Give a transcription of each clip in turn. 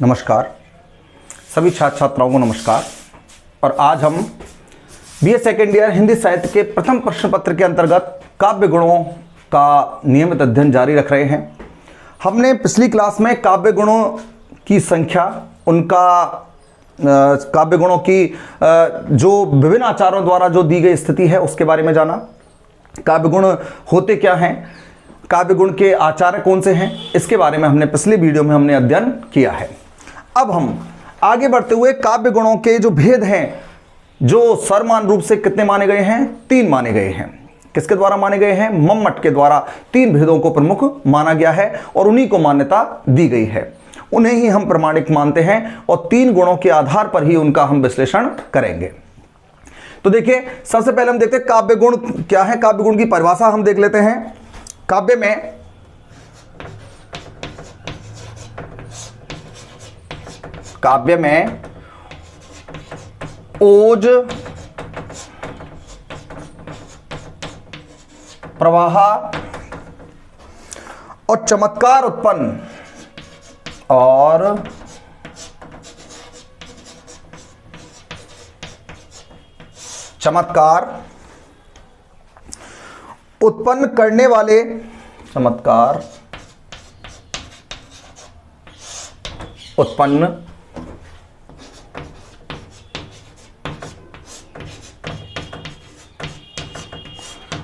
नमस्कार सभी छात्र छात्राओं को नमस्कार। और आज हम बीए सेकेंड ईयर हिंदी साहित्य के प्रथम प्रश्न पत्र के अंतर्गत काव्य गुणों का नियमित अध्ययन जारी रख रहे हैं। हमने पिछली क्लास में काव्य गुणों की संख्या, उनका काव्य गुणों की जो विभिन्न आचार्यों द्वारा जो दी गई स्थिति है उसके बारे में जाना। काव्य गुण होते क्या हैं, काव्य गुण के आचार्य कौन से हैं, इसके बारे में हमने पिछले वीडियो में हमने अध्ययन किया है। अब हम आगे बढ़ते हुए काव्य गुणों के जो भेद हैं, जो सर्वमान्य रूप से कितने माने गए हैं, 3 माने गए हैं। किसके द्वारा माने गए हैं? मम्मट के द्वारा 3 भेदों को प्रमुख माना गया है और उन्हीं को मान्यता दी गई है। उन्हें ही हम प्रमाणिक मानते हैं और 3 गुणों के आधार पर ही उनका हम विश्लेषण करेंगे। तो देखिए, सबसे पहले हम देखते हैं काव्य गुण क्या है। काव्य गुण की परिभाषा हम देख लेते हैं। काव्य में ओज, प्रवाह और चमत्कार उत्पन्न करने वाले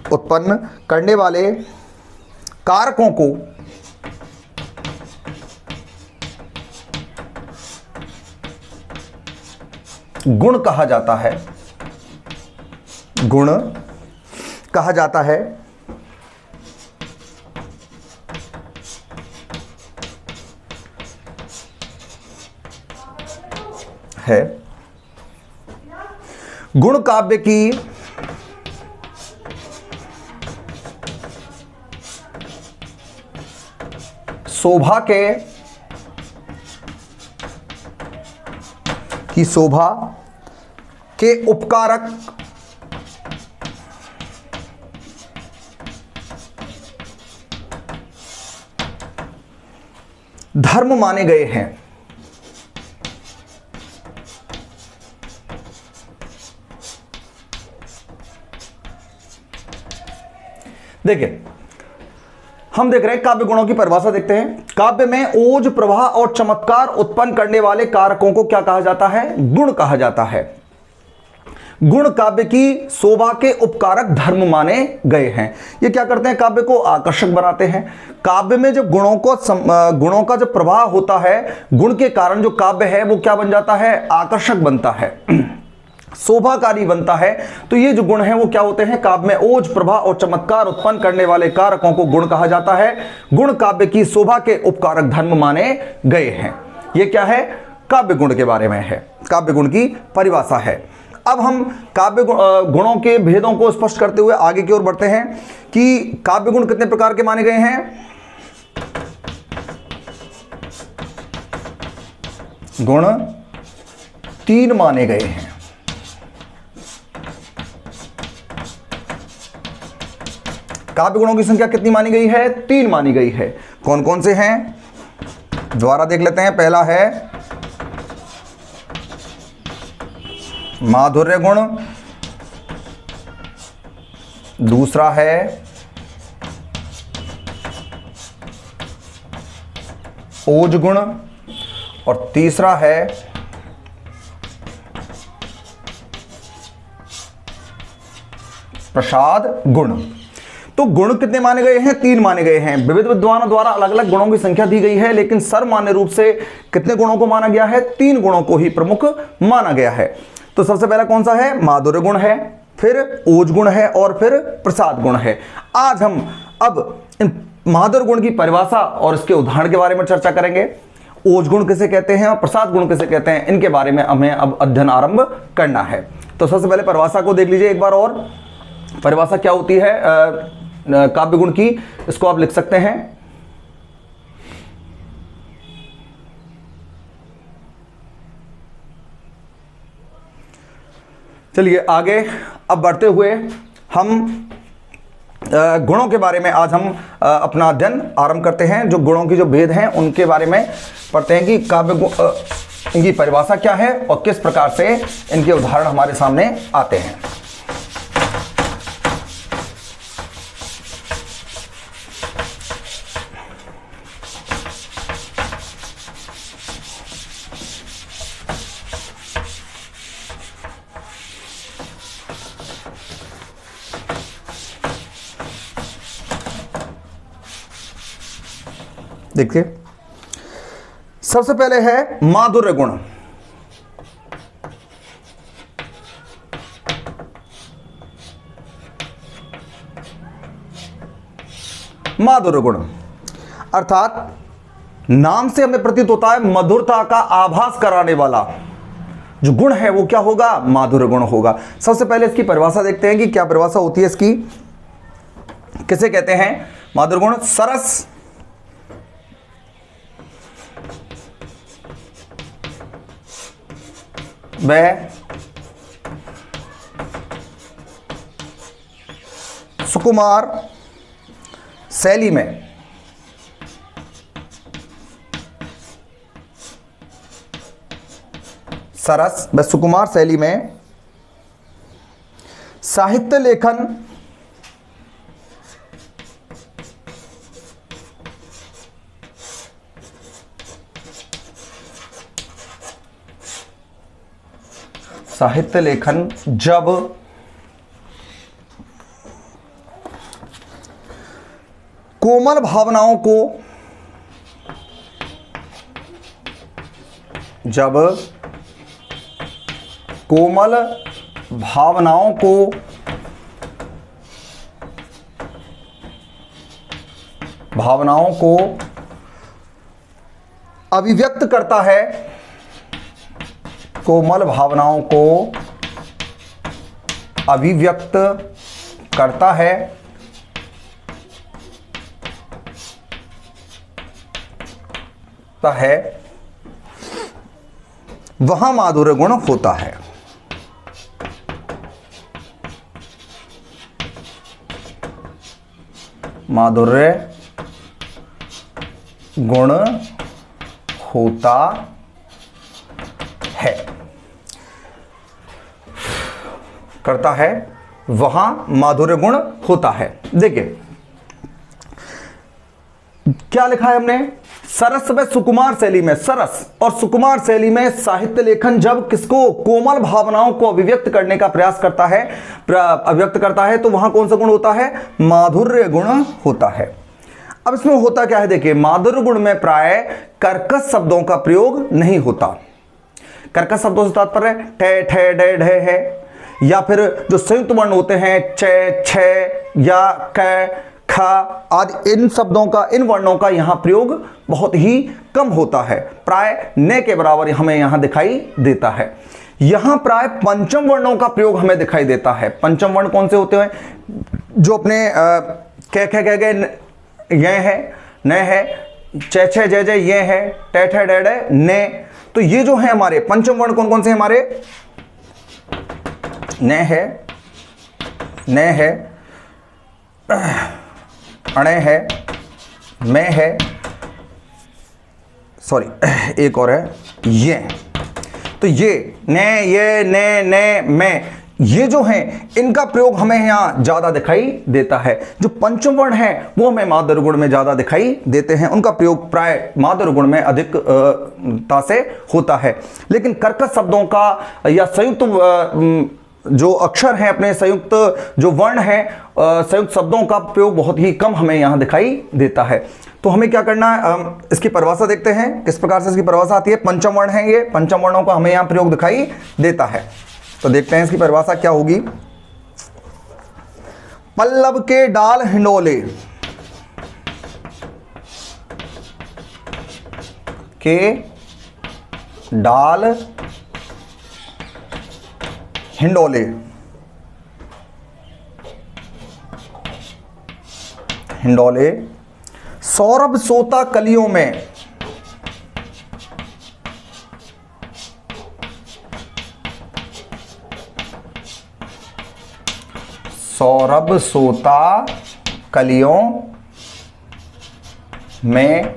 उत्पन्न करने वाले कारकों को गुण कहा जाता है। गुण कहा जाता है। गुण काव्य की शोभा के उपकारक धर्म माने गए हैं। देखिए, हम देख रहे हैं काव्य गुणों की परिभाषा देखते हैं। काव्य में ओज, प्रवाह और चमत्कार उत्पन्न करने वाले कारकों को क्या कहा जाता है? गुण कहा जाता है। गुण काव्य की शोभा के उपकारक धर्म माने गए हैं। ये क्या करते हैं? काव्य को आकर्षक बनाते हैं। काव्य में जब गुणों का जब प्रवाह होता है, गुण के कारण जो काव्य है वो क्या बन जाता है? आकर्षक बनता है, शोभाकारी बनता है। तो ये जो गुण हैं वो क्या होते हैं? काव्य में ओज, प्रभा और चमत्कार उत्पन्न करने वाले कारकों को गुण कहा जाता है। गुण काव्य की शोभा के उपकारक धर्म माने गए हैं। ये क्या है? काव्य गुण के बारे में है, काव्य गुण की परिभाषा है। अब हम काव्य गुणों के भेदों को स्पष्ट करते हुए आगे की ओर बढ़ते हैं कि काव्य गुण कितने प्रकार के माने गए हैं। गुण 3 माने गए हैं। काव्य गुणों की संख्या कितनी मानी गई है? 3 मानी गई है। कौन कौन से हैं? द्वारा देख लेते हैं। पहला है माधुर्य गुण, दूसरा है ओज गुण और तीसरा है प्रसाद गुण। तो गुण कितने माने गए हैं? 3 माने गए हैं। विविध विद्वानों द्वारा अलग अलग गुणों की संख्या दी गई है, लेकिन सर्वमान्य रूप से कितने गुणों को माना गया है? 3 गुणों को ही प्रमुख माना गया है। तो सबसे पहला कौन सा है? माधुर्य गुण है, फिर ओज गुण है और फिर प्रसाद गुण है। आज हम अब इन माधुर्य गुण की परिभाषा और इसके उदाहरण के बारे में चर्चा करेंगे। ओज गुण किसे कहते हैं और प्रसाद गुण किसे कहते हैं, इनके बारे में हमें अब अध्ययन आरंभ करना है। तो सबसे पहले परिभाषा को देख लीजिए एक बार और। परिभाषा क्या होती है काव्य गुण की, इसको आप लिख सकते हैं। चलिए आगे अब बढ़ते हुए हम गुणों के बारे में आज हम अपना अध्ययन आरंभ करते हैं। जो गुणों की जो भेद हैं उनके बारे में पढ़ते हैं कि काव्य गुण इनकी परिभाषा क्या है और किस प्रकार से इनके उदाहरण हमारे सामने आते हैं। देखिए, सबसे पहले है माधुर्य गुण। माधुर्य गुण अर्थात नाम से हमें प्रतीत होता है मधुरता का आभास कराने वाला जो गुण है वो क्या होगा? माधुर्य गुण होगा। सबसे पहले इसकी परिभाषा देखते हैं कि क्या परिभाषा होती है इसकी। किसे कहते हैं माधुर्य गुण? सरस, वह सुकुमार शैली में सरस व सुकुमार शैली में साहित्य लेखन जब कोमल भावनाओं को अभिव्यक्त करता है, कोमल भावनाओं को अभिव्यक्त करता है, वहां माधुर्य गुण होता है। माधुर्य गुण होता है, करता है, वहां माधुर्य गुण होता है। देखिए क्या लिखा है हमने? सरस व सुकुमार शैली में, सरस और सुकुमार शैली में साहित्य लेखन जब किसको? कोमल भावनाओं को अभिव्यक्त करने का प्रयास करता है, तो वहां कौन सा गुण होता है? माधुर्य गुण होता है। अब इसमें होता क्या है? देखिए, माधुर्य गुण में प्राय कर्कश शब्दों का प्रयोग नहीं होता। कर्कश शब्दों से तात्पर्य ठे ठे डे ढे है, या फिर जो संयुक्त वर्ण होते हैं च छ या क ख आदि, इन शब्दों का, इन वर्णों का यहां प्रयोग बहुत ही कम होता है। प्राय न के बराबर हमें यहां दिखाई देता है। यहां प्राय पंचम वर्णों का प्रयोग हमें दिखाई देता है। पंचम वर्ण कौन से होते हैं? जो अपने क ख ग ये है, न है, च छ जय जय ये है, ट ठ ड ड ने। तो ये जो है हमारे पंचम वर्ण कौन कौन से हमारे? न है, अणे है, मैं है, सॉरी एक और है ये। तो ये ने मैं, ये जो हैं इनका प्रयोग हमें यहां ज्यादा दिखाई देता है। जो पंचम वर्ण है वो हमें माधुर्य गुण में ज्यादा दिखाई देते हैं, उनका प्रयोग प्राय माधुर्य गुण में अधिकता से होता है। लेकिन कर्कश शब्दों का या संयुक्त जो अक्षर हैं, अपने संयुक्त जो वर्ण हैं, संयुक्त शब्दों का प्रयोग बहुत ही कम हमें यहां दिखाई देता है। तो हमें क्या करना है? इसकी परिभाषा देखते हैं किस प्रकार से इसकी परिभाषा आती है। पंचम वर्ण है, ये पंचम वर्णों का हमें यहां प्रयोग दिखाई देता है। तो देखते हैं इसकी परिभाषा क्या होगी। पल्लव के डाल हिंडोले, के डाल हिंडोले, सौरभ सोता कलियों में, सौरभ सोता कलियों में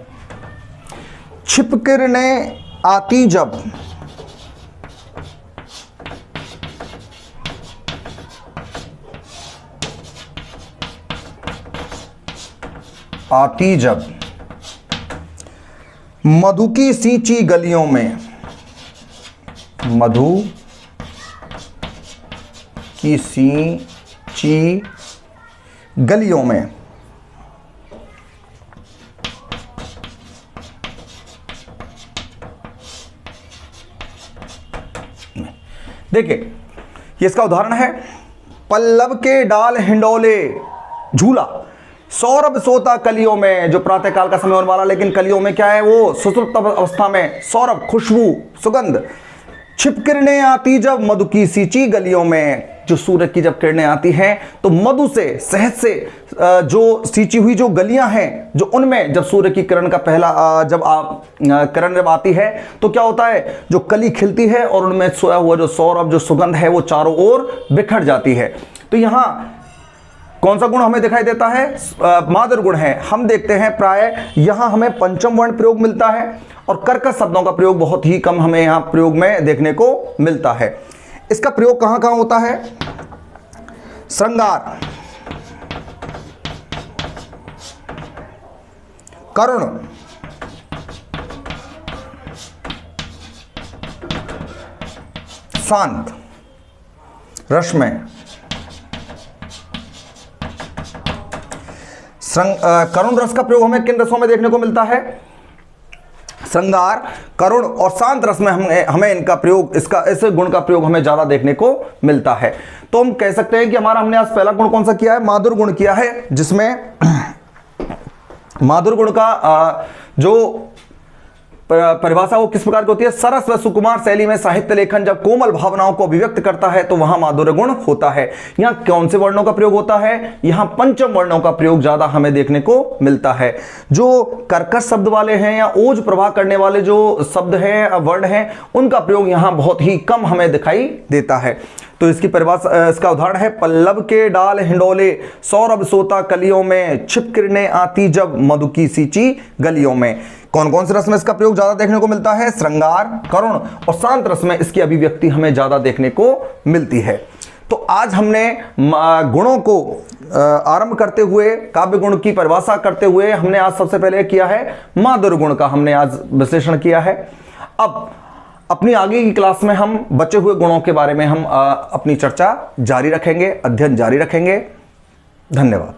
छिपकिरने आती जब, मधु की सींची गलियों में, मधु की सींची गलियों में, देखिए ये इसका उदाहरण है। पल्लव के डाल हिंडोले झूला, सौरभ सोता कलियों में, जो प्रातःकाल का समय होने वाला, लेकिन कलियों में क्या है, वो सुसुप्त अवस्था में, सौरभ खुशबू सुगंध। छिपकिरने आती जब मधु की सींची गलियों में, जो सूरज की जब किरणें आती हैं तो मधु से, शहद से जो सींची हुई जो गलियां हैं, जो उनमें जब सूर्य की किरण का पहला किरण जब आती है तो क्या होता है, जो कली खिलती है और उनमें सोया हुआ जो सौरभ, जो सुगंध है, वो चारों ओर बिखर जाती है। तो यहां कौन सा गुण हमें दिखाई देता है, माधुर्य गुण है। हम देखते हैं प्राय यहां हमें पंचम वर्ण प्रयोग मिलता है और कर्कश शब्दों का प्रयोग बहुत ही कम हमें यहां प्रयोग में देखने को मिलता है। इसका प्रयोग कहां कहां होता है, श्रृंगार, करुण, शांत रस में, करुण रस का प्रयोग हमें किन रसों में देखने को मिलता है, श्रृंगार, करुण और शांत रस में हमें इनका प्रयोग, इस गुण का प्रयोग हमें ज्यादा देखने को मिलता है। तो हम कह सकते हैं कि हमने आज पहला गुण कौन सा किया है, माधुर्य गुण किया है, जिसमें माधुर्य गुण का जो परिभाषा वो किस प्रकार की होती है, सरस व सुकुमार शैली में साहित्य लेखन जब कोमल भावनाओं को अभिव्यक्त करता है तो वहां माधुर्य गुण होता है। यहां कौन से वर्णों का प्रयोग होता है, यहां पंचम वर्णों का प्रयोग ज्यादा हमें देखने को मिलता है। जो कर्कश शब्द वाले हैं या ओज प्रवाह करने वाले जो शब्द हैं, वर्ण हैं, उनका प्रयोग यहां बहुत ही कम हमें दिखाई देता है। तो इसकी परिभाषा, इसका उदाहरण है, पल्लव के डाल हिंडोले, सौरभ सोता कलियों में, छिपकिरने आती जब मधु की सींची गलियों में। कौन कौन से रस में इसका प्रयोग ज्यादा देखने को मिलता है, श्रृंगार, करुण और शांत रस में इसकी अभिव्यक्ति हमें ज्यादा देखने को मिलती है। तो आज हमने गुणों को आरंभ करते हुए, काव्य गुण की परिभाषा करते हुए, हमने आज सबसे पहले किया है माधुर्य गुण का हमने आज विश्लेषण किया है। अब अपनी आगे की क्लास में हम बचे हुए गुणों के बारे में हम अपनी चर्चा जारी रखेंगे, अध्ययन जारी रखेंगे। धन्यवाद।